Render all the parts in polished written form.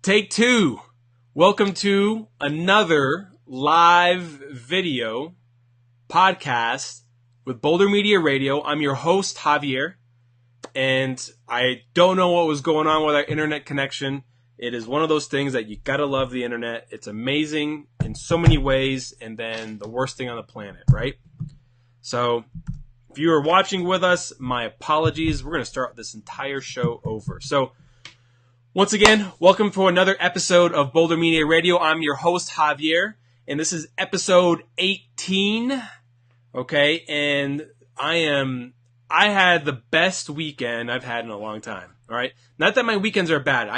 Take two. Welcome to another live video podcast with Boulder Media Radio. I'm your host, Javier, and I don't know what was going on with our internet connection. It is one of those things that you gotta love the internet. It's amazing in so many ways, and then the worst thing on the planet, right? So, if you are watching with us, my apologies. We're gonna start this entire show over. So, once again, welcome for another episode of Boulder Media Radio. I'm your host, Javier, and this is episode 18. Okay, and I had the best weekend I've had in a long time. All right, not that my weekends are bad.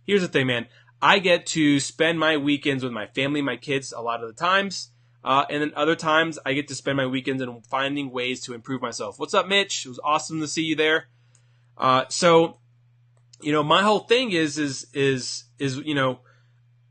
Here's the thing, man. I get to spend my weekends with my family, my kids, a lot of the times, and then other times I get to spend my weekends in finding ways to improve myself. What's up, Mitch? It was awesome to see you there. My whole thing is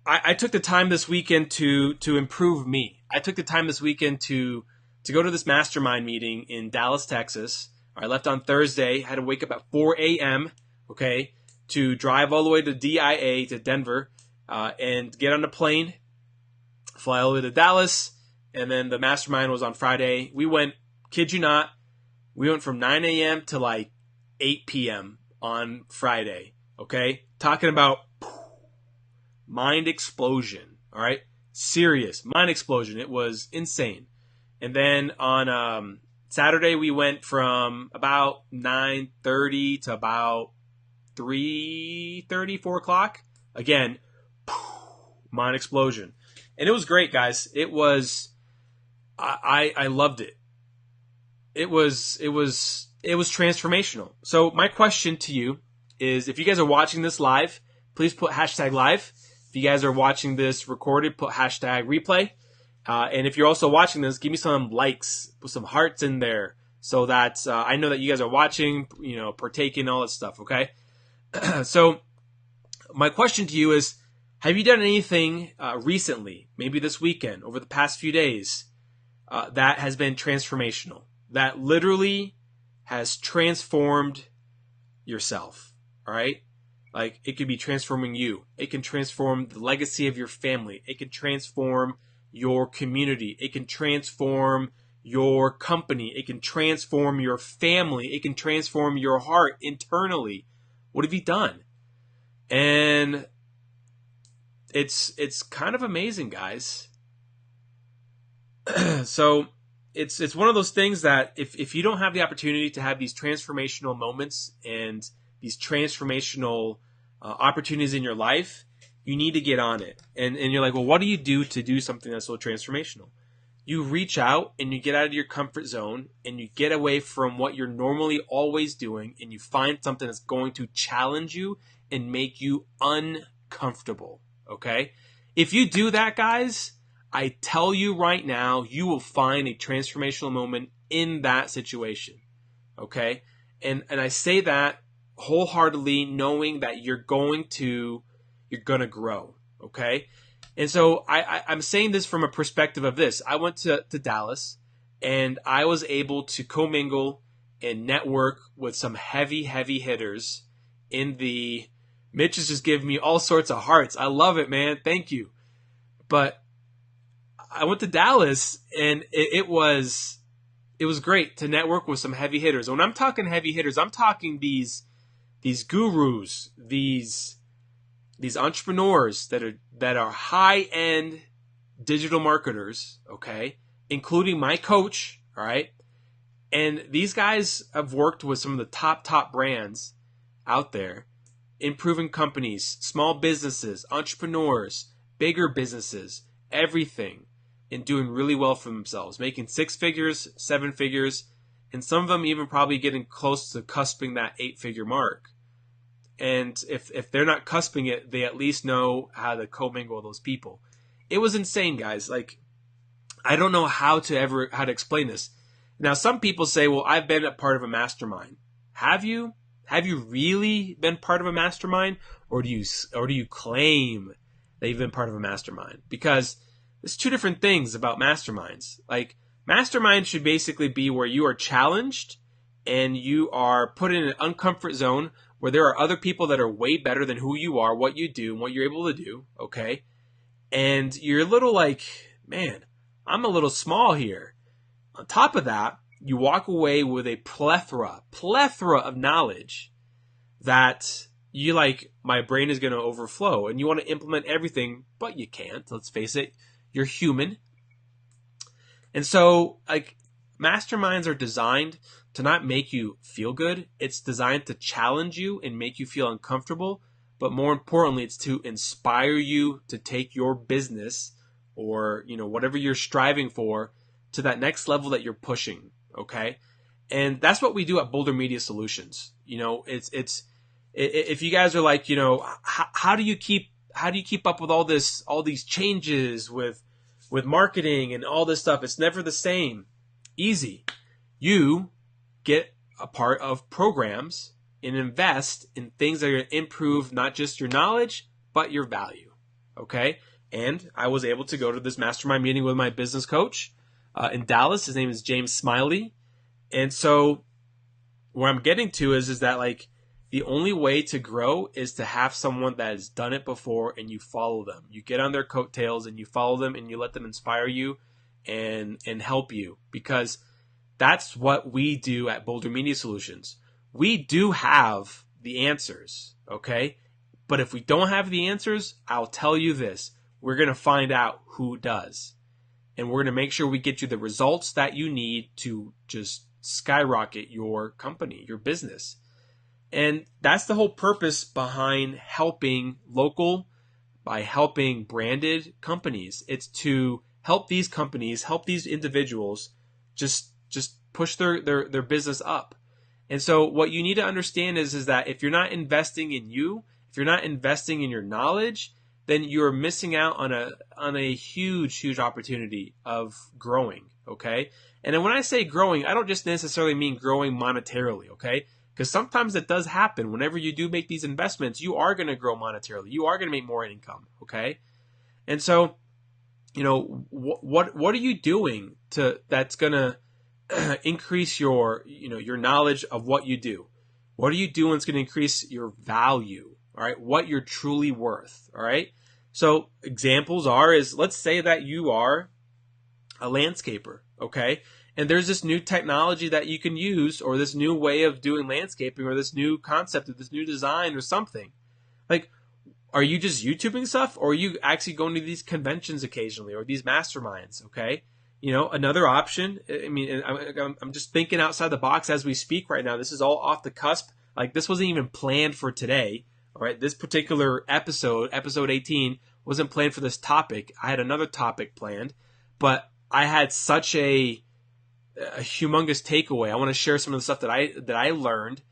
I took the time this weekend to improve me. I took the time this weekend to go to this mastermind meeting in Dallas, Texas. I left on Thursday, had to wake up at 4 a.m., okay, to drive all the way to DIA, to Denver, and get on a plane, fly all the way to Dallas, and then the mastermind was on Friday. We went, kid you not, we went from 9 a.m. to like 8 p.m. on Friday, okay? Talking about mind explosion, all right? Serious mind explosion. It was insane. And then on Saturday, we went from about 9:30 to about 3:30, 4 o'clock. Again, mind explosion. And it was great, guys. It was, I loved it. It was transformational. So my question to you is, if you guys are watching this live, please put hashtag live. If you guys are watching this recorded, put hashtag replay. And if you're also watching this, give me some likes, put some hearts in there so that I know that you guys are watching, partaking, all that stuff, okay? So my question to you is, have you done anything recently, maybe this weekend, over the past few days, that has been transformational, that literally has transformed yourself, all right? Like, it could be transforming you. It can transform the legacy of your family. It can transform your community. It can transform your company. It can transform your family. It can transform your heart internally. What have you done? And it's kind of amazing, guys. So it's one of those things that if you don't have the opportunity to have these transformational moments and these transformational opportunities in your life, you need to get on it. And you're like, well, what do you do to do something that's so transformational? You reach out and you get out of your comfort zone and you get away from what you're normally always doing, and you find something that's going to challenge you and make you uncomfortable, okay? If you do that, guys, I tell you right now, you will find a transformational moment in that situation, okay? And I say that wholeheartedly, knowing that you're going to grow, okay? And so I'm saying this from a perspective of this. I went to Dallas, and I was able to commingle and network with some heavy hitters in the... Mitch is just giving me all sorts of hearts. I love it, man. Thank you. But I went to Dallas, and it was great to network with some heavy hitters. When I'm talking heavy hitters, I'm talking these gurus, these entrepreneurs that are high-end digital marketers, okay, including my coach, all right? And these guys have worked with some of the top brands out there, improving companies, small businesses, entrepreneurs, bigger businesses, everything, and doing really well for themselves, making 6 figures, 7 figures, and some of them even probably getting close to cusping that 8-figure mark. And if they're not cusping it, they at least know how to commingle with those people. It was insane, guys. Like, I don't know how to explain this. Now, some people say, well, I've been a part of a mastermind. Have you? Have you really been part of a mastermind? Or do you claim that you've been part of a mastermind? Because there's two different things about masterminds. Like, mastermind should basically be where you are challenged and you are put in an uncomfort zone where there are other people that are way better than who you are, what you do, and what you're able to do, okay? And you're a little like, man, I'm a little small here. On top of that, you walk away with a plethora of knowledge that you like, my brain is going to overflow, and you want to implement everything, but you can't. Let's face it, you're human. And so, like, masterminds are designed to not make you feel good. It's designed to challenge you and make you feel uncomfortable. But more importantly, it's to inspire you to take your business or, whatever you're striving for to that next level that you're pushing. Okay. And that's what we do at Boulder Media Solutions. If you guys are like, how do you keep up with all these changes with marketing and all this stuff? It's never the same. Easy. You get a part of programs and invest in things that are going to improve not just your knowledge, but your value. Okay? And I was able to go to this mastermind meeting with my business coach in Dallas. His name is James Smiley. And so where I'm getting to is that, like, the only way to grow is to have someone that has done it before and you follow them. You get on their coattails and you follow them and you let them inspire you and help you, because that's what we do at Boulder Media Solutions. We do have the answers, okay? But if we don't have the answers, I'll tell you this. We're going to find out who does. And we're going to make sure we get you the results that you need to just skyrocket your company, your business. And that's the whole purpose behind helping local, by helping branded companies. It's to help these companies, help these individuals just push their business up. And so what you need to understand is that if you're not investing in you, if you're not investing in your knowledge, then you're missing out on a huge opportunity of growing, okay? And then when I say growing, I don't just necessarily mean growing monetarily, okay? Because sometimes it does happen. Whenever you do make these investments, you are going to grow monetarily. You are going to make more income, okay? And so, what are you doing that's going to increase your knowledge of what you do? What are you doing that's going to increase your value, all right? What you're truly worth, all right? So examples is, let's say that you are a landscaper, okay? And there's this new technology that you can use, or this new way of doing landscaping, or this new concept, or this new design, or something. Like, are you just YouTubing stuff, or are you actually going to these conventions occasionally, or these masterminds, okay? Another option, I mean, I'm just thinking outside the box as we speak right now. This is all off the cusp. Like, this wasn't even planned for today, all right? This particular episode 18, wasn't planned for this topic. I had another topic planned, but I had such a humongous takeaway. I want to share some of the stuff that I learned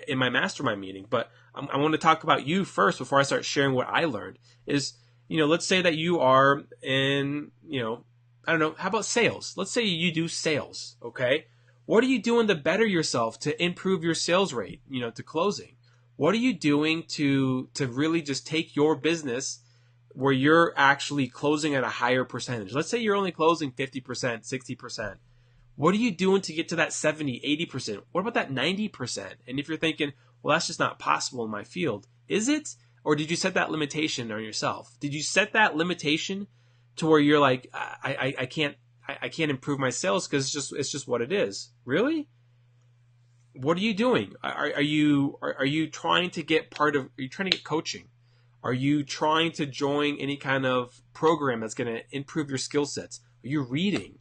in my mastermind meeting, but I want to talk about you first before I start sharing what I learned. Is, let's say that you are in, I don't know, how about sales? Let's say you do sales, okay? What are you doing to better yourself, to improve your sales rate, to closing? What are you doing to really just take your business where you're actually closing at a higher percentage? Let's say you're only closing 50%, 60%. What are you doing to get to that 70, 80%? What about that 90%? And if you're thinking, well, that's just not possible in my field, is it? Or did you set that limitation on yourself? Did you set that limitation to where you're like, I can't improve my sales because it's just what it is? Really? What are you doing? Are you trying to get are you trying to get coaching? Are you trying to join any kind of program that's going to improve your skill sets? Are you reading?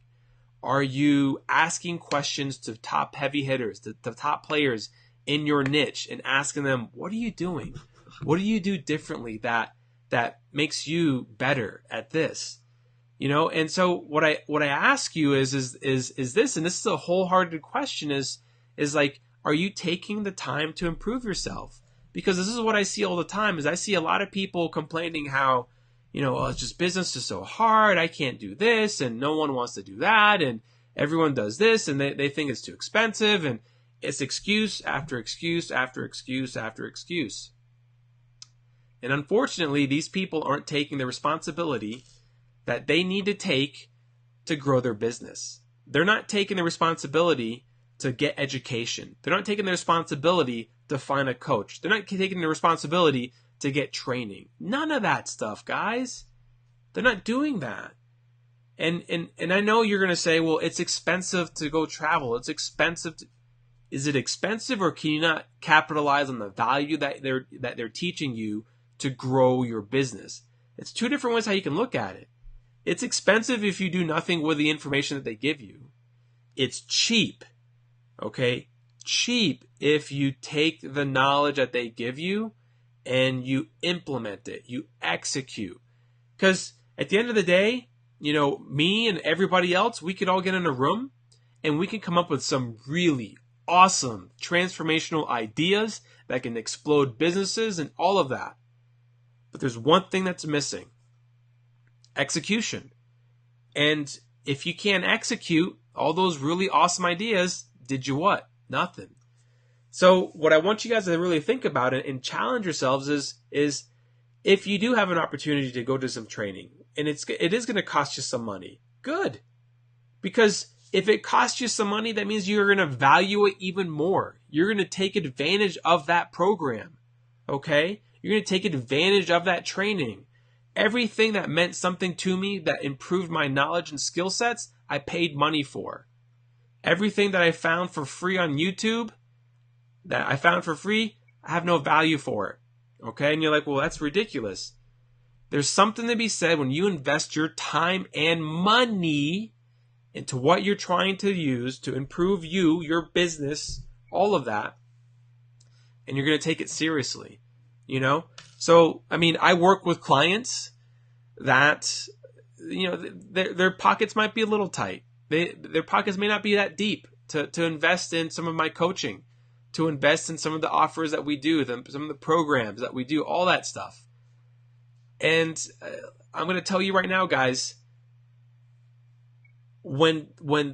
Are you asking questions to top heavy hitters, to the top players in your niche, and asking them, what are you doing? What do you do differently that makes you better at this? And so what I ask you is this, and this is a wholehearted question, is like, are you taking the time to improve yourself? Because this is what I see all the time, is I see a lot of people complaining how, it's just business is so hard. I can't do this, and no one wants to do that, and everyone does this, and they think it's too expensive, and it's excuse after excuse after excuse after excuse. And unfortunately, these people aren't taking the responsibility that they need to take to grow their business. They're not taking the responsibility to get education. They're not taking the responsibility to find a coach. They're not taking the responsibility to get training. None of that stuff, guys. They're not doing that. And I know you're going to say, well, it's expensive to go travel. It's expensive. Is it expensive, or can you not capitalize on the value that they're teaching you to grow your business? It's two different ways how you can look at it. It's expensive if you do nothing with the information that they give you. It's cheap, okay? Cheap if you take the knowledge that they give you and you implement it, you execute. Because at the end of the day, me and everybody else, we could all get in a room and we can come up with some really awesome transformational ideas that can explode businesses and all of that. But there's one thing that's missing: execution. And if you can't execute all those really awesome ideas, did you what? Nothing. So what I want you guys to really think about and challenge yourselves is if you do have an opportunity to go to some training, and it is going to cost you some money, good. Because if it costs you some money, that means you're going to value it even more. You're going to take advantage of that program, okay? You're going to take advantage of that training. Everything that meant something to me, that improved my knowledge and skill sets, I paid money for. Everything that I found for free on YouTube, I have no value for it, okay? And you're like, well, that's ridiculous. There's something to be said when you invest your time and money into what you're trying to use to improve you, your business, all of that, and you're going to take it seriously, So, I work with clients that, their pockets might be a little tight. Their pockets may not be that deep to invest in some of my coaching, to invest in some of the offers that we do, some of the programs that we do, all that stuff. And I'm going to tell you right now, guys, when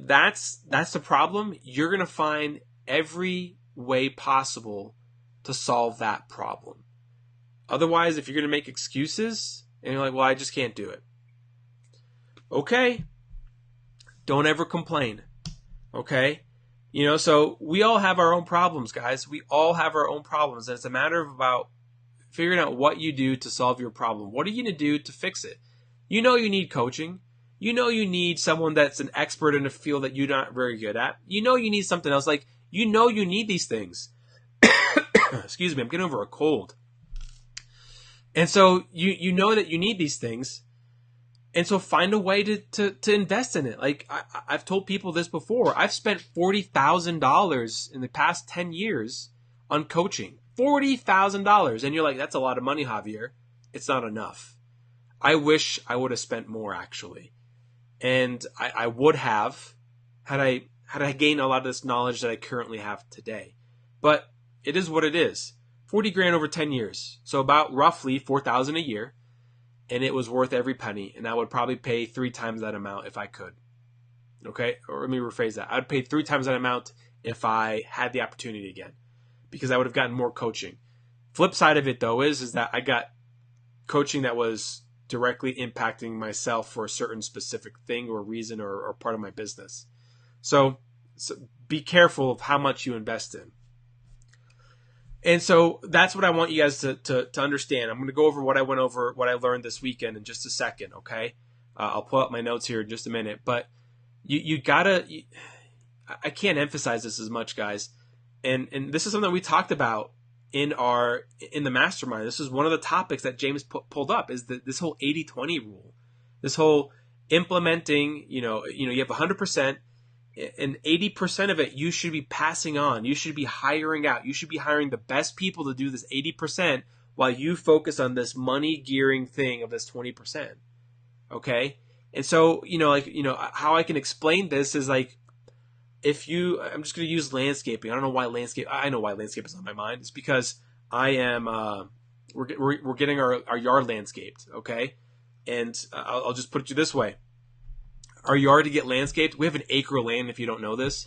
that's the problem, you're going to find every way possible to solve that problem. Otherwise, if you're going to make excuses and you're like, well, I just can't do it. Okay. Don't ever complain. Okay. So we all have our own problems, guys. We all have our own problems. And it's a matter of about figuring out what you do to solve your problem. What are you going to do to fix it? You need coaching. You need someone that's an expert in a field that you're not very good at. You need something else. You need these things. Excuse me, I'm getting over a cold. And so you know that you need these things. And so find a way to invest in it. I've told people this before. I've spent $40,000 in the past 10 years on coaching. $40,000. And you're like, that's a lot of money, Javier. It's not enough. I wish I would have spent more, actually. And I would have had I gained a lot of this knowledge that I currently have today. But it is what it is. 40 grand over 10 years. So about roughly $4,000 a year. And it was worth every penny. And I would probably pay 3 times that amount if I could. Okay? Or let me rephrase that. I would pay 3 times that amount if I had the opportunity again. Because I would have gotten more coaching. Flip side of it, though, is that I got coaching that was directly impacting myself for a certain specific thing or reason or part of my business. So be careful of how much you invest in. And so that's what I want you guys to understand. I'm going to go over what I learned this weekend in just a second, okay? I'll pull up my notes here in just a minute. But you gotta, I can't emphasize this as much, guys. And this is something we talked about in the mastermind. This is one of the topics that James pulled up, is this whole 80-20 rule. This whole implementing, you have 100%, and 80% of it you should be passing on. You should be hiring out. You should be hiring the best people to do this 80% while you focus on this money gearing thing of this 20%. Okay? And so, how I can explain this is I'm just going to use landscaping. I don't know why I know why landscape is on my mind. It's because I am, we're getting our yard landscaped. Okay? And I'll just put it to you this way. Our yard to get landscaped, we have an acre of land, if you don't know this.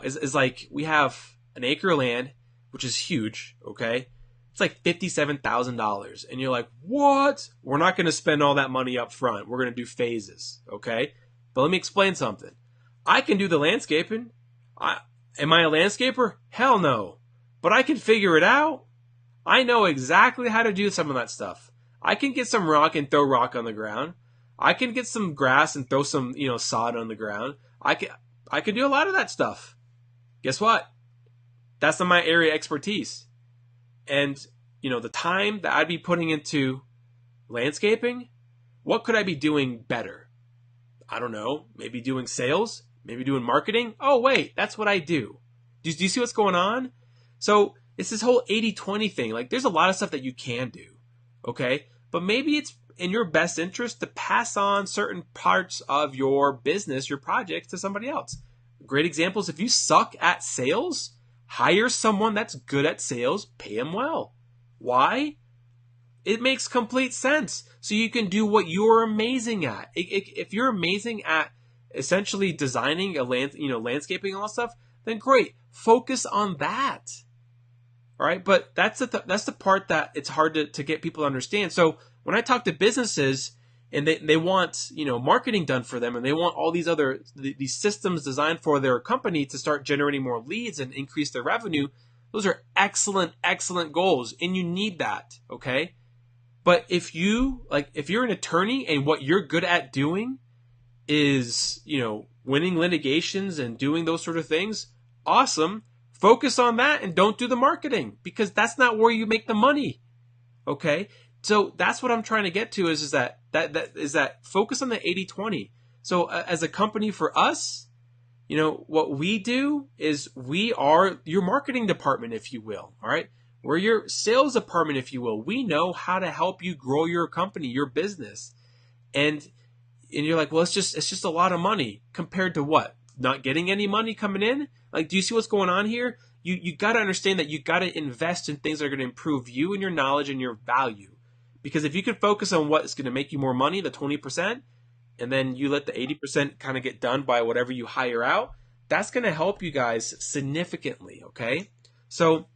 Is we have an acre of land, which is huge, okay? It's like $57,000. And you're like, what? We're not going to spend all that money up front. We're going to do phases, okay? But let me explain something. I can do the landscaping. Am I a landscaper? Hell no. But I can figure it out. I know exactly how to do some of that stuff. I can get some rock and throw rock on the ground. I can get some grass and throw some, sod on the ground. I can do a lot of that stuff. Guess what? That's not my area of expertise. And, the time that I'd be putting into landscaping, what could I be doing better? I don't know. Maybe doing sales? Maybe doing marketing? Oh, wait, that's what I do. Do you see what's going on? So it's this whole 80-20 thing. Like, there's a lot of stuff that you can do, okay? But maybe it's in your best interest to pass on certain parts of your business, your projects, to somebody else. Great examples, if you suck at sales, hire someone that's good at sales, pay them well. Why? It makes complete sense. So you can do what you're amazing at. If you're amazing at essentially designing landscaping and all that stuff, then great. Focus on that. All right, but that's the part that it's hard to get people to understand. So when I talk to businesses and they want marketing done for them, and they want all these systems designed for their company to start generating more leads and increase their revenue, those are excellent goals, and you need that. Okay, but if you're an attorney and what you're good at doing is winning litigations and doing those sort of things, awesome. Focus on that and don't do the marketing, because that's not where you make the money. Okay? So that's what I'm trying to get to is that focus on the 80-20. So as a company, for us, what we do is we are your marketing department, if you will. All right? We're your sales department, if you will. We know how to help you grow your company, your business. And you're like, well, it's just a lot of money compared to what? Not getting any money coming in? Like, do you see what's going on here? You got to understand that you got to invest in things that are going to improve you and your knowledge and your value. Because if you can focus on what's going to make you more money, the 20%, and then you let the 80% kind of get done by whatever you hire out, that's going to help you guys significantly, okay? So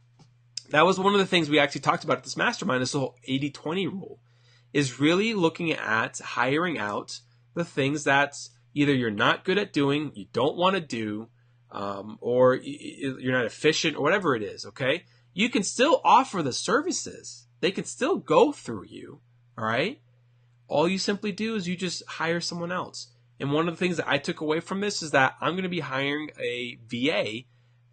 that was one of the things we actually talked about at this mastermind, this whole 80-20 rule, is really looking at hiring out the things that either you're not good at doing, you don't want to do, or you're not efficient, or whatever it is, okay? You can still offer the services. They can still go through you, all right? All you simply do is you just hire someone else. And one of the things that I took away from this is that I'm going to be hiring a VA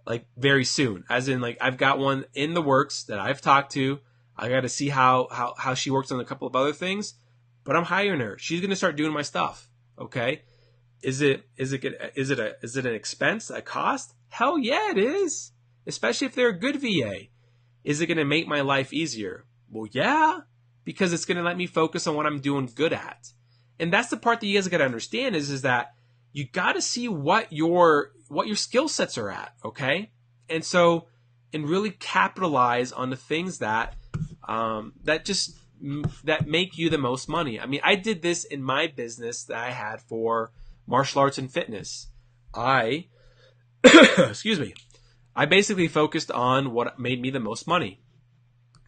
like very soon. As in, like, I've got one in the works that I've talked to. I got to see how she works on a couple of other things, but I'm hiring her. She's going to start doing my stuff, okay? Is it an expense, a cost? Hell yeah, it is. Especially if they're a good VA. Is it going to make my life easier? Well, yeah, because it's going to let me focus on what I'm doing good at. And that's the part that you guys got to understand is that you got to see what your skill sets are at, okay? And really capitalize on the things that that make you the most money. I mean, I did this in my business that I had for martial arts and fitness. Excuse me. I basically focused on what made me the most money.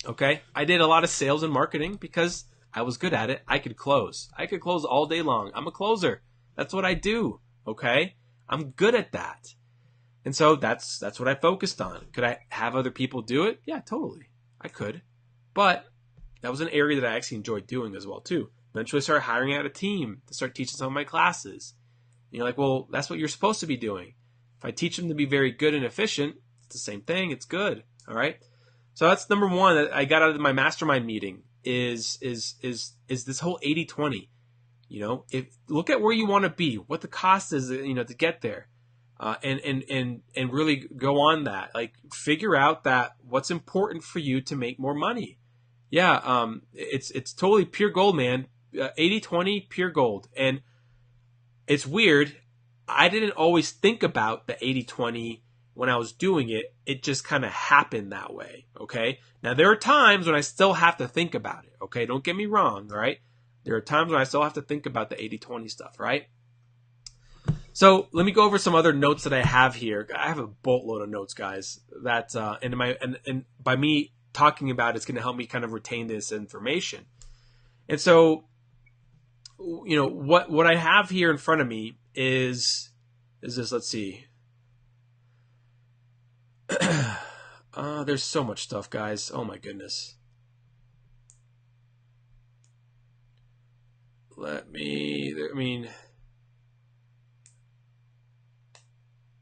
Okay? I did a lot of sales and marketing because I was good at it. I could close. I could close all day long. I'm a closer. That's what I do. Okay? I'm good at that. And so that's what I focused on. Could I have other people do it? Yeah, totally. I could. But that was an area that I actually enjoyed doing as well too. Eventually I started hiring out a team to start teaching some of my classes. And you're like, well, that's what you're supposed to be doing. If I teach them to be very good and efficient, it's the same thing. It's good. All right. So that's number one that I got out of my mastermind meeting is this whole 80-20. Look at where you want to be, what the cost is, to get there, and really go on that. Like, figure out that what's important for you to make more money. Yeah. It's totally pure gold, man. 80-20 pure gold. And it's weird. I didn't always think about the 80-20 when I was doing it. It just kind of happened that way. Okay. Now there are times when I still have to think about it. Okay. Don't get me wrong. All right. There are times when I still have to think about the 80-20 stuff. Right. So let me go over some other notes that I have here. I have a boatload of notes, guys, that, and by me talking about it's going to help me kind of retain this information. And so, what I have here in front of me is this, let's see. There's so much stuff, guys. Oh my goodness.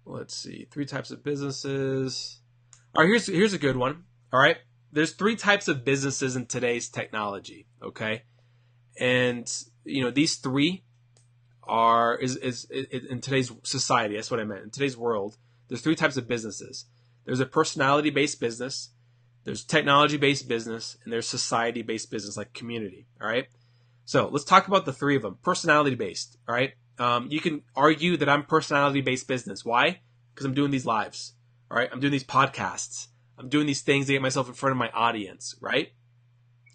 Let's see. 3 types of businesses. All right, here's a good one. All right. There's 3 types of businesses in today's technology, okay? And these 3 are in today's society. That's what I meant. In today's world, there's 3 types of businesses. There's a personality-based business, there's technology-based business, and there's society-based business like community. All right. So let's talk about the 3 of them. Personality-based. All right. You can argue that I'm personality-based business. Why? Because I'm doing these lives. All right. I'm doing these podcasts. I'm doing these things to get myself in front of my audience. Right.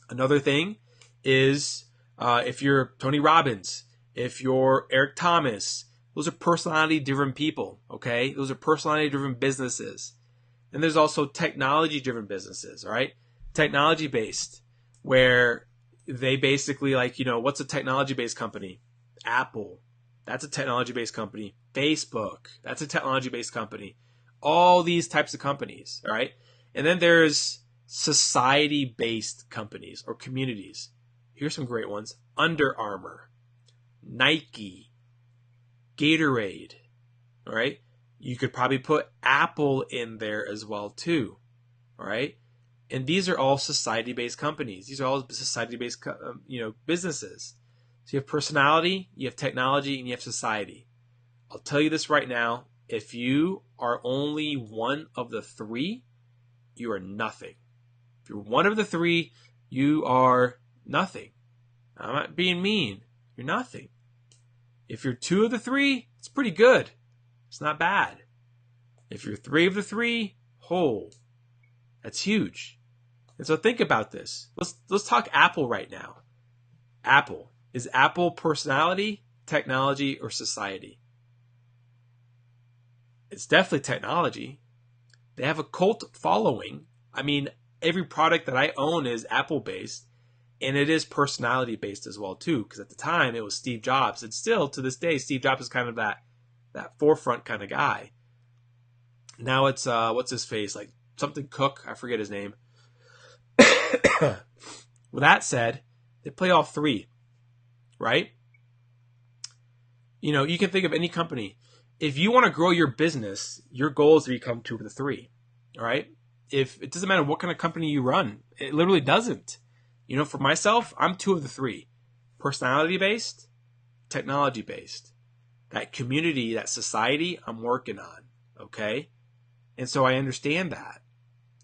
Another thing is if you're Tony Robbins, if you're Eric Thomas, those are personality-driven people. Okay. Those are personality-driven businesses. And there's also technology-driven businesses. All right. Technology-based, where they basically what's a technology-based company? Apple. That's a technology-based company. Facebook. That's a technology-based company. All these types of companies. All right. And then there's society-based companies or communities. Here's some great ones. Under Armour, Nike, Gatorade. All right. You could probably put Apple in there as well too. All right. And these are all society-based companies. These are all society-based, businesses. So you have personality, you have technology, and you have society. I'll tell you this right now. If you are only one of the 3, you are nothing. If you're one of the 3, you are nothing. I'm not being mean. You're nothing. If you're 2 of the 3, it's pretty good. It's not bad. If you're 3 of the 3, that's huge. And so think about this. Let's talk Apple right now. Apple. Is Apple personality, technology, or society? It's definitely technology. They have a cult following. I mean, every product that I own is Apple-based, and it is personality-based as well too, because at the time it was Steve Jobs. And still, to this day, Steve Jobs is kind of that forefront kind of guy. Now it's, what's his face? Like something Cook. I forget his name. With that said, they play all 3, right? You can think of any company. If you want to grow your business, your goal is to become 2 of the 3, all right? If it doesn't matter what kind of company you run, it literally doesn't. For myself, I'm 2 of the 3. Personality-based, technology-based. That community, that society, I'm working on, okay? And so I understand that.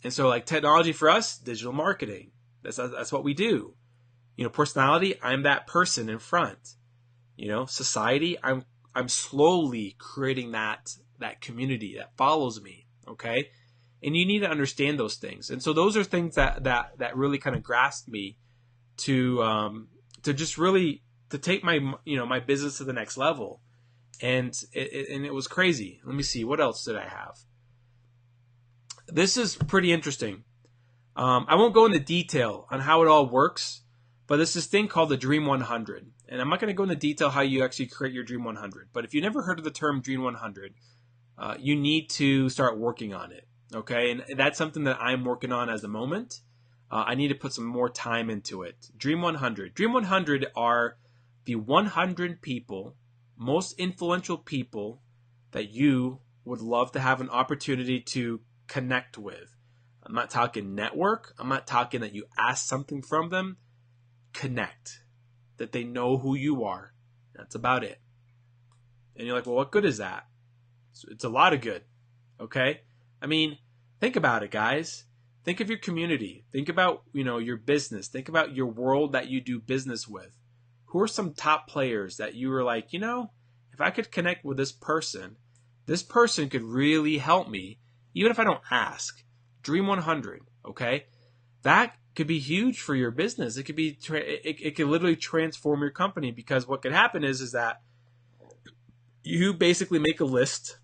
And so like technology for us, digital marketing. That's what we do. Personality, I'm that person in front. Society, I'm slowly creating that community that follows me, okay? And you need to understand those things. And so those are things that really kind of grasped me to just really to take my my business to the next level. And it was crazy. Let me see, what else did I have? This is pretty interesting. I won't go into detail on how it all works, but there's this thing called the Dream 100. And I'm not going to go into detail how you actually create your Dream 100. But if you've never heard of the term Dream 100, you need to start working on it. Okay? And that's something that I'm working on at the moment. I need to put some more time into it. Dream 100. Dream 100 are the 100 people, most influential people that you would love to have an opportunity to connect with. I'm not talking network. I'm not talking that you ask something from them. Connect. That they know who you are. That's about it. And you're like, well, what good is that? It's a lot of good. Okay? I mean, think about it, guys. Think of your community. Think about, your business. Think about your world that you do business with. Who are some top players that you were like, if I could connect with this person could really help me, even if I don't ask. Dream 100, okay? That could be huge for your business. It could be, it could literally transform your company, because what could happen is that you basically make a list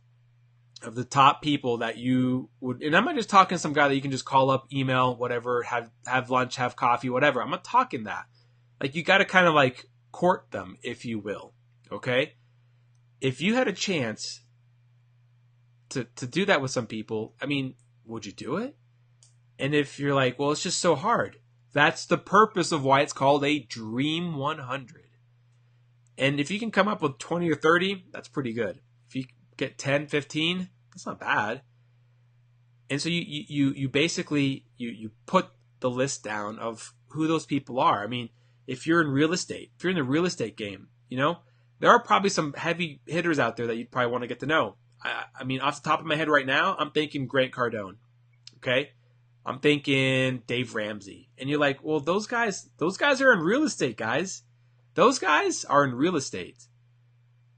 of the top people that you would, and I'm not just talking some guy that you can just call up, email, whatever, have lunch, have coffee, whatever. I'm not talking that. Like, you got to kind of like court them, if you will, okay? If you had a chance to do that with some people, I mean, would you do it? And if you're like, well, it's just so hard, that's the purpose of why it's called a Dream 100. And if you can come up with 20 or 30, that's pretty good. If you get 10, 15, that's not bad. And so you basically you put the list down of who those people are. I mean, if you're in real estate, if you're in the real estate game, there are probably some heavy hitters out there that you'd probably want to get to know. I mean, off the top of my head right now, I'm thinking Grant Cardone. Okay? I'm thinking Dave Ramsey. And you're like, well, those guys are in real estate, guys. Those guys are in real estate.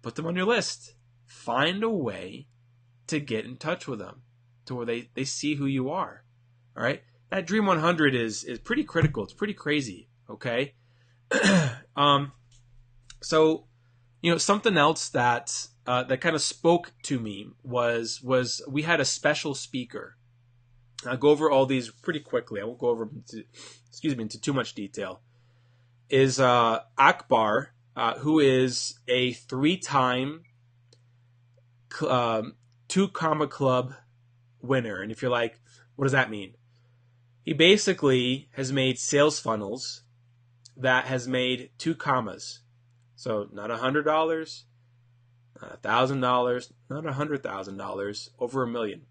Put them on your list. Find a way to get in touch with them to where they see who you are. All right? That Dream 100 is pretty critical. It's pretty crazy. Okay? So, something else that kind of spoke to me was we had a special speaker. I'll go over all these pretty quickly. I won't go over into too much detail. Is Akbar, who is a 3-time 2 Comma Club winner. And if you're like, what does that mean? He basically has made sales funnels that has made 2 commas. So not $100, not $1,000, not $100,000, over $1 million.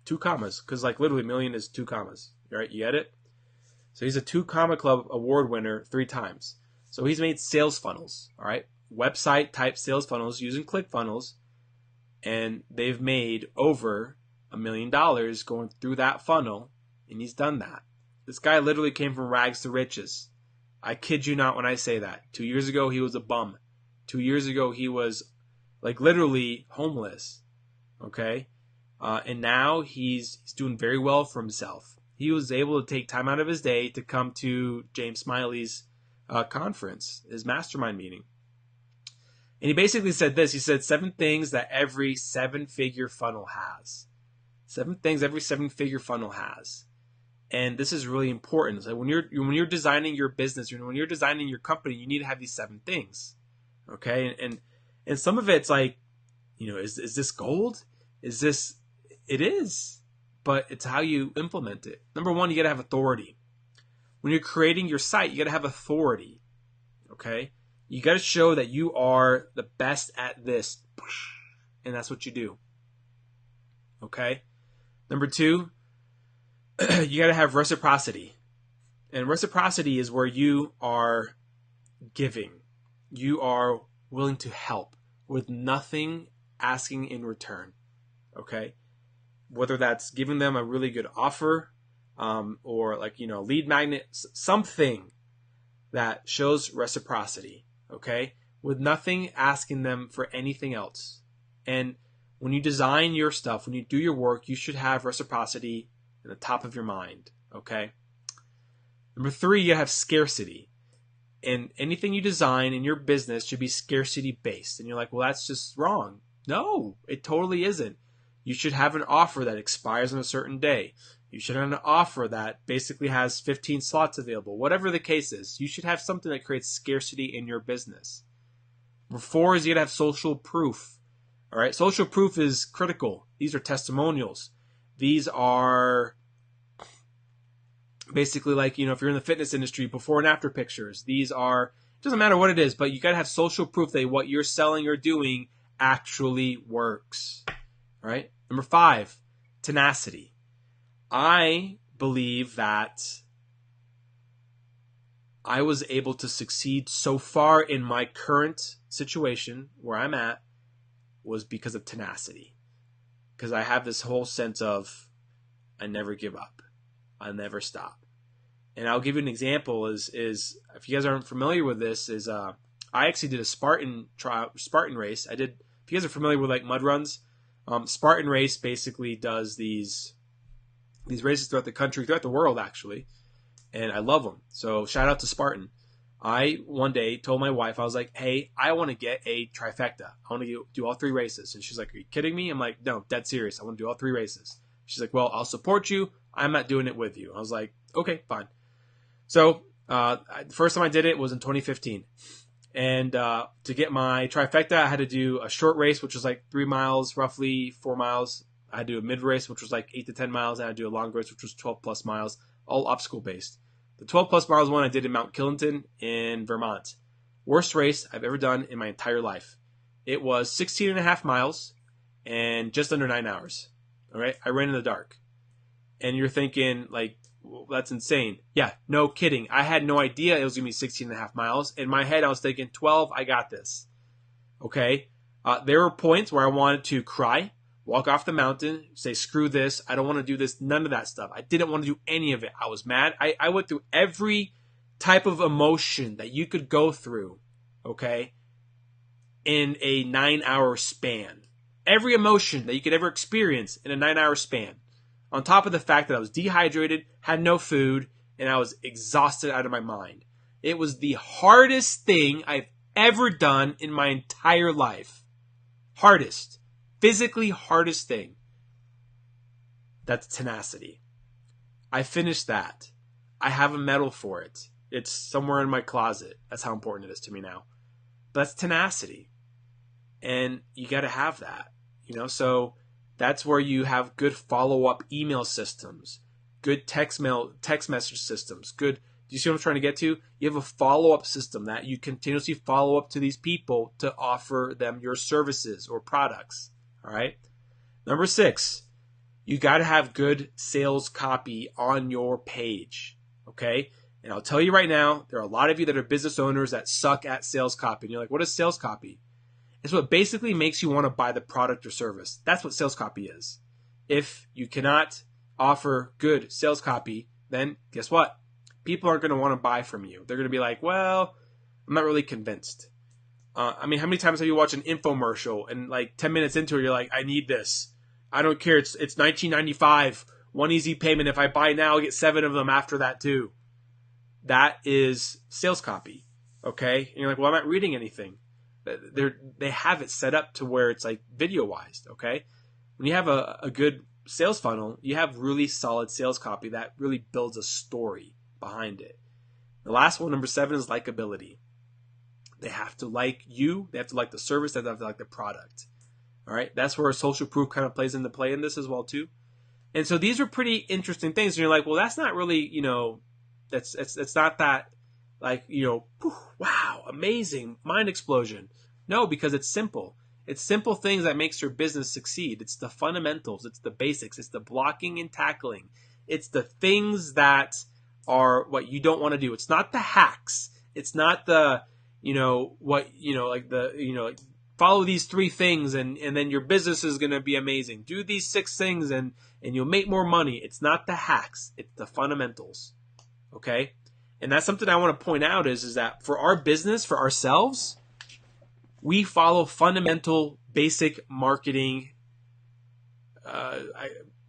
2 commas, because literally million is 2 commas. Right? You get it? So he's a 2 Comma Club award winner 3 times. So he's made sales funnels, all right? Website type sales funnels using ClickFunnels, and they've made over $1 million going through that funnel, and he's done that. This guy literally came from rags to riches. I kid you not when I say that. 2 years ago, he was a bum. 2 years ago, he was literally homeless, okay? And now he's doing very well for himself. He was able to take time out of his day to come to James Smiley's conference, his mastermind meeting. And he basically said this. He said 7 things that every 7-figure funnel has. 7 things every 7-figure funnel has. And this is really important. So when you're designing your business, when you're designing your company, you need to have these 7 things. Okay? And some of it's like, is this gold? It is. But it's how you implement it. Number 1, you got to have authority. When you're creating your site, you got to have authority. Okay? You got to show that you are the best at this. And that's what you do. Okay? Number 2, you got to have reciprocity. And reciprocity is where you are giving. You are willing to help with nothing asking in return. Okay? Whether that's giving them a really good offer, or lead magnet, something that shows reciprocity, okay? With nothing asking them for anything else. And when you design your stuff, when you do your work, you should have reciprocity in the top of your mind, okay? Number 3, you have scarcity. And anything you design in your business should be scarcity based. And you're like, well, that's just wrong. No, it totally isn't. You should have an offer that expires on a certain day. You should have an offer that basically has 15 slots available. Whatever the case is, you should have something that creates scarcity in your business. Number 4 is you got to have social proof. All right, social proof is critical. These are testimonials. These are basically if you're in the fitness industry, before and after pictures. These are, it doesn't matter what it is, but you got to have social proof that what you're selling or doing actually works. All right? Number 5, tenacity. I believe that I was able to succeed so far in my current situation where I'm at was because of tenacity. Because I have this whole sense of I never give up. I never stop. And I'll give you an example is if you guys aren't familiar with this, I actually did a Spartan race. If you guys are familiar with mud runs, Spartan Race basically does these races throughout the country, throughout the world actually, and I love them. So shout out to Spartan. I one day told my wife, I was like, hey, I want to get a trifecta. I want to do all 3 races. And she's like, are you kidding me? I'm like, no, dead serious. I want to do all 3 races. She's like, well, I'll support you. I'm not doing it with you. I was like, okay, fine. So the first time I did it was in 2015. And to get my trifecta, I had to do a short race, which was 3 miles, roughly 4 miles. I had to do a mid race, which was like 8 to 10 miles. And I had to do a long race, which was 12 plus miles, all obstacle based. The 12 plus miles one I did in Mount Killington in Vermont. Worst race I've ever done in my entire life. It was 16 and a half miles and just under 9 hours. All right. I ran in the dark. And you're thinking, like, well, that's insane. Yeah, no kidding. I had no idea it was going to be 16 and a half miles. In my head, I was thinking 12, I got this. Okay. There were points where I wanted to cry, walk off the mountain, say, screw this. I don't want to do this. None of that stuff. I didn't want to do any of it. I was mad. I went through every type of emotion that you could go through, okay, in a 9-hour span. Every emotion that you could ever experience in a 9-hour span. On top of the fact that I was dehydrated, had no food, and I was exhausted out of my mind. It was the hardest thing I've ever done in my entire life. Hardest. Physically hardest thing. That's tenacity. I finished that. I have a medal for it. It's somewhere in my closet. That's how important it is to me now. But that's tenacity. And you got to have that. So that's where you have good follow-up email systems, good text message systems, good. Do you see what I'm trying to get to? You have a follow-up system that you continuously follow up to these people to offer them your services or products. All right. Number 6, you got to have good sales copy on your page. Okay. And I'll tell you right now, there are a lot of you that are business owners that suck at sales copy. And you're like, what is sales copy? It's what basically makes you want to buy the product or service. That's what sales copy is. If you cannot offer good sales copy, then guess what? People aren't going to want to buy from you. They're going to be like, well, I'm not really convinced. How many times have you watched an infomercial and like 10 minutes into it, you're like, I need this. I don't care. It's $19.95. One easy payment. If I buy now, I'll get 7 of them after that too. That is sales copy. Okay. And you're like, well, I'm not reading anything. They have it set up to where it's like video-wise, okay? When you have a good sales funnel, you have really solid sales copy that really builds a story behind it. The last one, number 7, is likability. They have to like you. They have to like the service. They have to like the product. All right? That's where social proof kind of plays into play in this as well, too. And so these are pretty interesting things. And you're like, well, that's not really, it's not that, like, wow, amazing, mind explosion. No, because it's simple. It's simple things that makes your business succeed. It's the fundamentals. It's the basics. It's the blocking and tackling. It's the things that are what you don't want to do. It's not the hacks. It's not the, follow these 3 things and then your business is going to be amazing. Do these 6 things and you'll make more money. It's not the hacks. It's the fundamentals. Okay? And that's something I want to point out is that for our business, for ourselves, we follow fundamental, basic marketing. I'm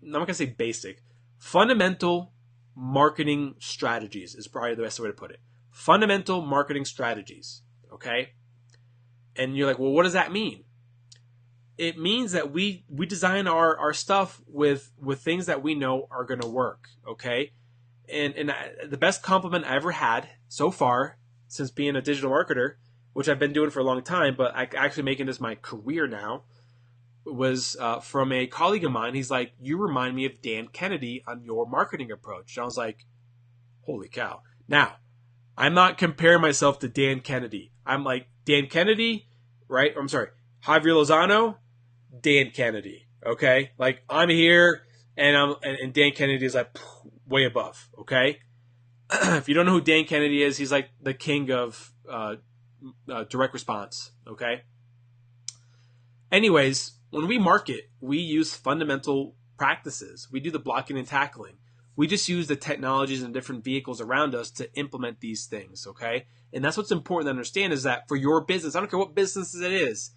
not going to say basic. Fundamental marketing strategies is probably the best way to put it. Fundamental marketing strategies. Okay? And you're like, well, what does that mean? It means that we design our stuff with things that we know are going to work. Okay? And the best compliment I ever had so far since being a digital marketer, which I've been doing for a long time, but I actually making this my career now, was from a colleague of mine. He's like, you remind me of Dan Kennedy on your marketing approach. And I was like, holy cow. Now, I'm not comparing myself to Dan Kennedy. I'm like, Dan Kennedy, right? I'm sorry, Javier Lozano, Dan Kennedy, okay? Like, I'm here, and Dan Kennedy is like way above, okay? If you don't know who Dan Kennedy is, he's like the king of direct response, okay? Anyways, when we market, we use fundamental practices. We do the blocking and tackling. We just use the technologies and different vehicles around us to implement these things, okay? And that's what's important to understand is that for your business, I don't care what business it is,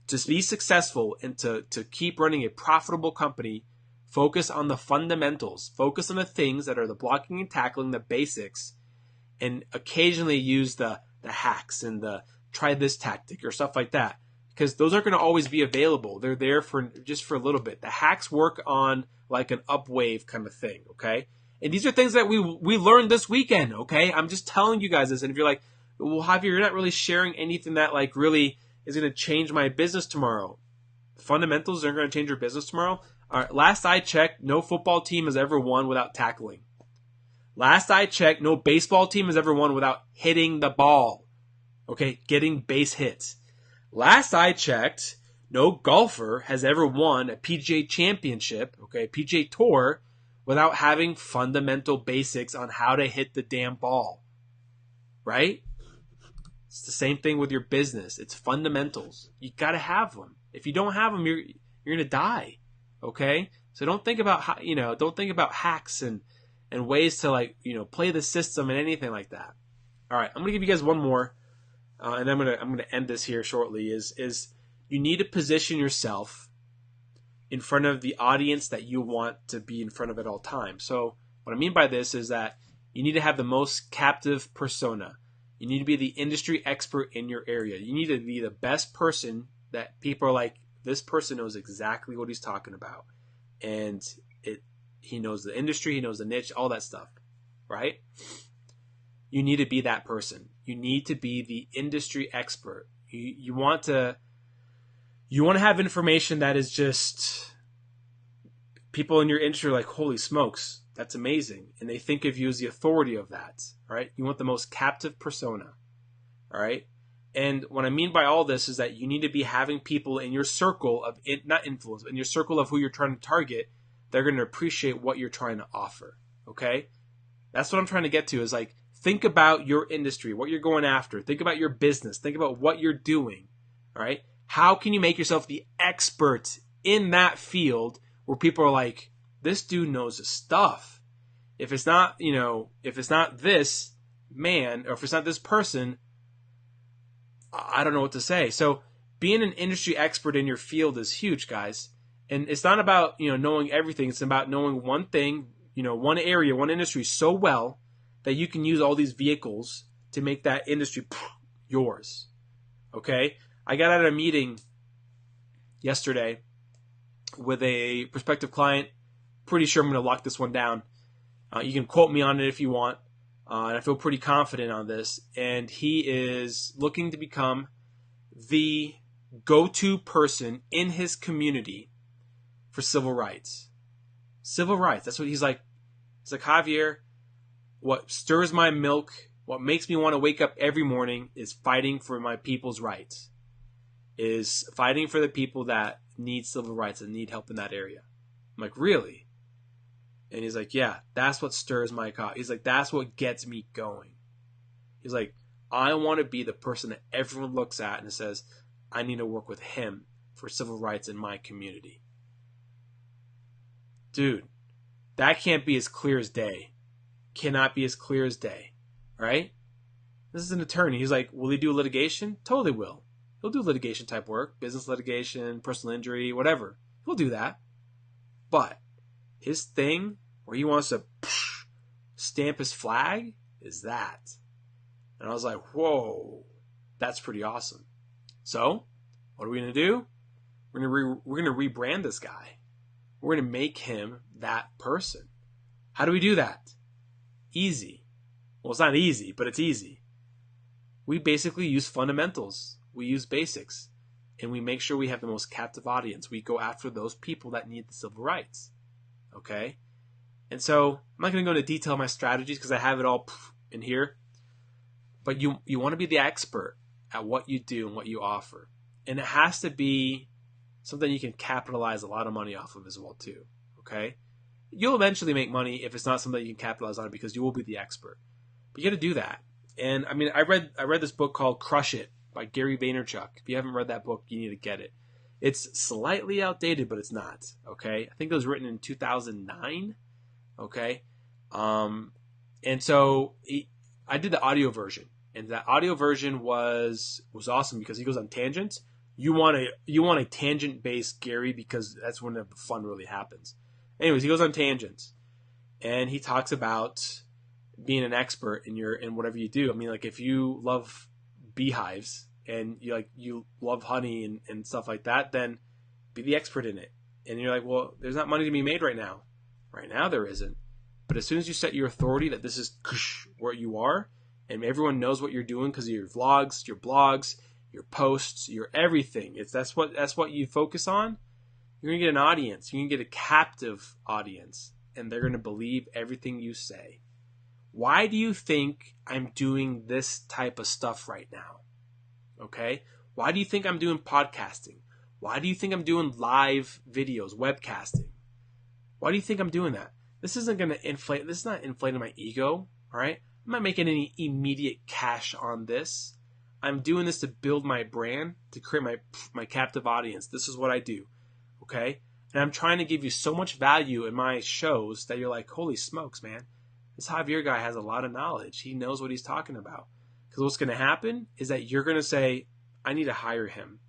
to be successful and to keep running a profitable company, focus on the fundamentals. Focus on the things that are the blocking and tackling, the basics, and occasionally use the hacks and the try this tactic or stuff like that. Because those aren't going to always be available. They're there for just for a little bit. The hacks work on like an upwave kind of thing, okay? And these are things that we learned this weekend, okay? I'm just telling you guys this. And if you're like, well, Javier, you're not really sharing anything that like really is going to change my business tomorrow. Fundamentals aren't going to change your business tomorrow. All right, last I checked, no football team has ever won without tackling. Last I checked, no baseball team has ever won without hitting the ball. Okay, getting base hits. Last I checked, no golfer has ever won a PGA championship, okay, PGA Tour, without having fundamental basics on how to hit the damn ball. Right? It's the same thing with your business. It's fundamentals. You got to have them. If you don't have them, you're going to die. Okay? So don't think about hacks and ways to play the system and anything like that. All right, I'm going to give you guys one more. And I'm gonna end this here shortly. Is you need to position yourself in front of the audience that you want to be in front of at all times. So what I mean by this is that you need to have the most captive persona. You need to be the industry expert in your area. You need to be the best person that people are like, this person knows exactly what he's talking about, and he knows the industry, he knows the niche, all that stuff, right? You need to be that person. You need to be the industry expert. You want to have information that is just people in your industry are like, holy smokes, that's amazing. And they think of you as the authority of that. All right. You want the most captive persona. All right. And what I mean by all this is that you need to be having people in your circle of not influence, in your circle of who you're trying to target. They're going to appreciate what you're trying to offer. Okay. That's what I'm trying to get to is like, think about your industry, what you're going after. Think about your business. Think about what you're doing. All right. How can you make yourself the expert in that field where people are like, this dude knows his stuff. If it's not this man, or if it's not this person, I don't know what to say. So being an industry expert in your field is huge, guys. And it's not about, knowing everything. It's about knowing one thing, one area, one industry so well that you can use all these vehicles to make that industry yours. Okay? I got out of a meeting yesterday with a prospective client. Pretty sure I'm going to lock this one down. You can quote me on it if you want. And I feel pretty confident on this. And he is looking to become the go-to person in his community for civil rights. Civil rights. That's what he's like. He's like, Javier, what stirs my milk, what makes me want to wake up every morning is fighting for my people's rights. Is fighting for the people that need civil rights and need help in that area. I'm like, really? And he's like, yeah, that's what stirs my coffee. He's like, that's what gets me going. He's like, I want to be the person that everyone looks at and says, I need to work with him for civil rights in my community. Dude, that can't be as clear as day. Cannot be as clear as day, right? This is an attorney. He's like, will he do litigation? Totally will. He'll do litigation type work, business litigation, personal injury, whatever. He'll do that. But his thing where he wants to stamp his flag is that. And I was like, whoa, that's pretty awesome. So what are we going to do? We're going to rebrand this guy. We're going to make him that person. How do we do that? Easy. Well, it's not easy, but it's easy. We basically use fundamentals. We use basics. And we make sure we have the most captive audience. We go after those people that need the civil rights. Okay? And so, I'm not going to go into detail my strategies because I have it all in here. But you want to be the expert at what you do and what you offer. And it has to be something you can capitalize a lot of money off of as well, too. Okay? You'll eventually make money if it's not something you can capitalize on because you will be the expert. But you got to do that. And I mean, I read this book called Crush It by Gary Vaynerchuk. If you haven't read that book, you need to get it. It's slightly outdated, but it's not. Okay, I think it was written in 2009. Okay, and so I did the audio version, and that audio version was awesome because he goes on tangents. You want a tangent based Gary because that's when the fun really happens. Anyways, he goes on tangents, and he talks about being an expert in whatever you do. I mean, like if you love beehives and you love honey and stuff like that, then be the expert in it. And you're like, well, there's not money to be made right now. Right now there isn't. But as soon as you set your authority that this is where you are, and everyone knows what you're doing because of your vlogs, your blogs, your posts, your everything. That's what you focus on. You're going to get an audience. You're going to get a captive audience, and they're going to believe everything you say. Why do you think I'm doing this type of stuff right now? Okay? Why do you think I'm doing podcasting? Why do you think I'm doing live videos, webcasting? Why do you think I'm doing that? This isn't going to inflate. This is not inflating my ego, all right? I'm not making any immediate cash on this. I'm doing this to build my brand, to create my captive audience. This is what I do, okay? And I'm trying to give you so much value in my shows that you're like, holy smokes, man. This Javier guy has a lot of knowledge. He knows what he's talking about. Because what's going to happen is that you're going to say, I need to hire him.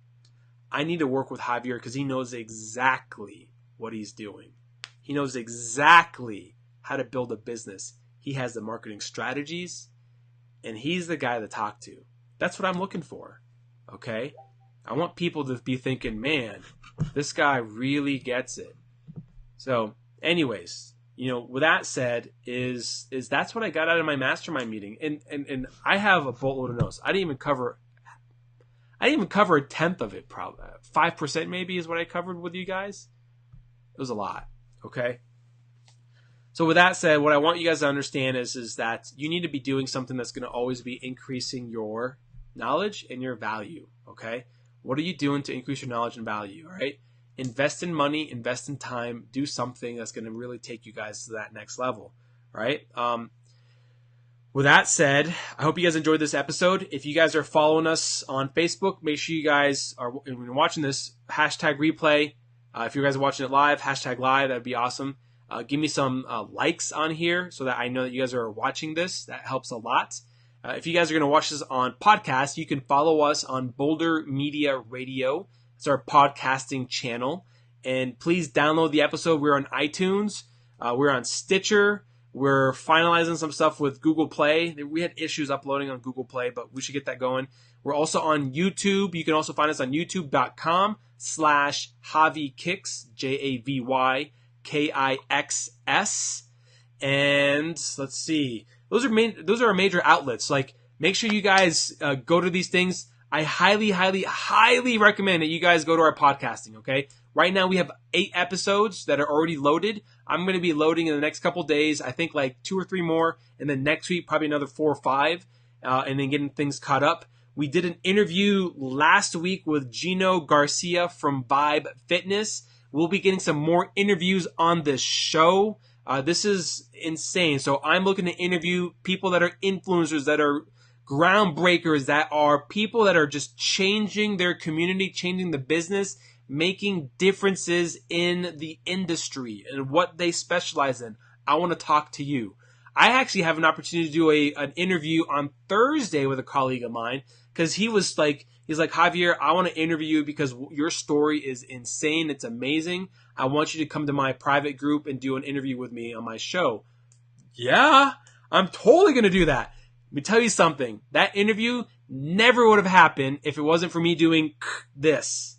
I need to work with Javier because he knows exactly what he's doing. He knows exactly how to build a business. He has the marketing strategies, and he's the guy to talk to. That's what I'm looking for, okay? I want people to be thinking, man, this guy really gets it. So, anyways, with that said, is that's what I got out of my mastermind meeting. And I have a boatload of notes. I didn't even cover a tenth of it, probably 5% maybe is what I covered with you guys. It was a lot, okay? So with that said, what I want you guys to understand is that you need to be doing something that's going to always be increasing your knowledge and your value, okay? What are you doing to increase your knowledge and value, all right? Invest in money, invest in time, do something that's going to really take you guys to that next level, right? With that said, I hope you guys enjoyed this episode. If you guys are following us on Facebook, make sure you guys are, when you're watching this, hashtag replay. If you guys are watching it live, hashtag live, that'd be awesome. Give me some likes on here so that I know that you guys are watching this. That helps a lot. If you guys are going to watch this on podcast, you can follow us on Boulder Media Radio. It's our podcasting channel. And please download the episode. We're on iTunes. We're on Stitcher. We're finalizing some stuff with Google Play. We had issues uploading on Google Play, but we should get that going. We're also on YouTube. You can also find us on youtube.com/JavyKicks, JavyKixS. And let's see. Those are our major outlets. Like, make sure you guys go to these things. I highly, highly, highly recommend that you guys go to our podcasting, okay? Right now we have 8 episodes that are already loaded. I'm going to be loading in the next couple days. I think like 2 or 3 more. And then next week, probably another 4 or 5. And then getting things caught up. We did an interview last week with Gino Garcia from Vibe Fitness. We'll be getting some more interviews on this show. This is insane. So I'm looking to interview people that are influencers, that are groundbreakers, that are people that are just changing their community, changing the business, making differences in the industry and what they specialize in. I want to talk to you. I actually have an opportunity to do an interview on Thursday with a colleague of mine because he's like, Javier, I want to interview you because your story is insane. It's amazing. I want you to come to my private group and do an interview with me on my show. Yeah, I'm totally going to do that. Let me tell you something. That interview never would have happened if it wasn't for me doing this.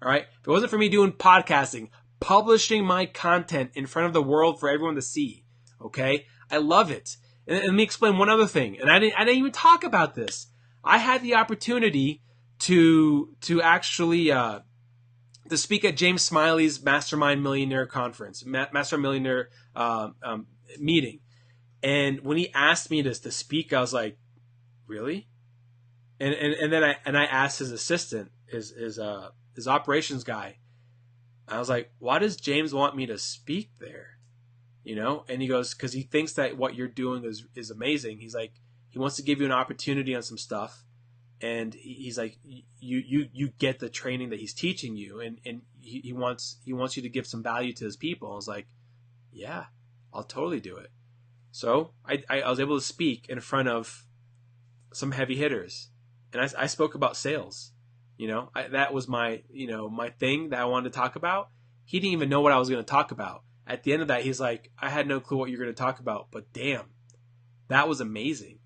All right? If it wasn't for me doing podcasting, publishing my content in front of the world for everyone to see. Okay? I love it. And let me explain one other thing. And I didn't even talk about this. I had the opportunity to actually to speak at James Smiley's Mastermind Millionaire Conference, Mastermind Millionaire meeting. And when he asked me to speak, I was like, really? And then I asked his assistant, his operations guy. I was like, why does James want me to speak there? And he goes, because he thinks that what you're doing is amazing. He's like, he wants to give you an opportunity on some stuff. And he's like, you get the training that he's teaching you, and he wants you to give some value to his people. I was like, yeah, I'll totally do it. So I was able to speak in front of some heavy hitters, and I spoke about sales. That was my my thing that I wanted to talk about. He didn't even know what I was going to talk about. At the end of that, he's like, I had no clue what you're going to talk about, but damn, that was amazing.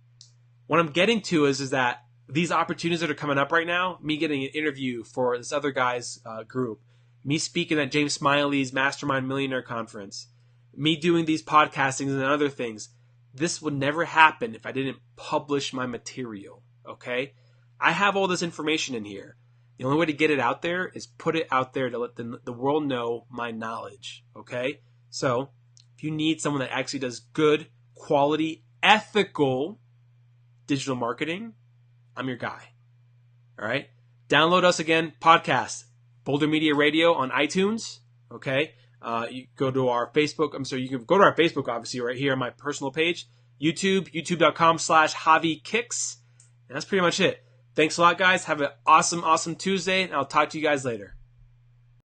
What I'm getting to is that these opportunities that are coming up right now, me getting an interview for this other guy's group, me speaking at James Smiley's Mastermind Millionaire Conference, me doing these podcastings and other things, this would never happen if I didn't publish my material, okay? I have all this information in here. The only way to get it out there is put it out there to let the world know my knowledge, okay? So if you need someone that actually does good, quality, ethical digital marketing, I'm your guy, all right? Download us again, podcast, Boulder Media Radio on iTunes, okay? You go to our Facebook. You can go to our Facebook, obviously, right here on my personal page. YouTube, youtube.com/JaviKicks. And that's pretty much it. Thanks a lot, guys. Have an awesome, awesome Tuesday, and I'll talk to you guys later.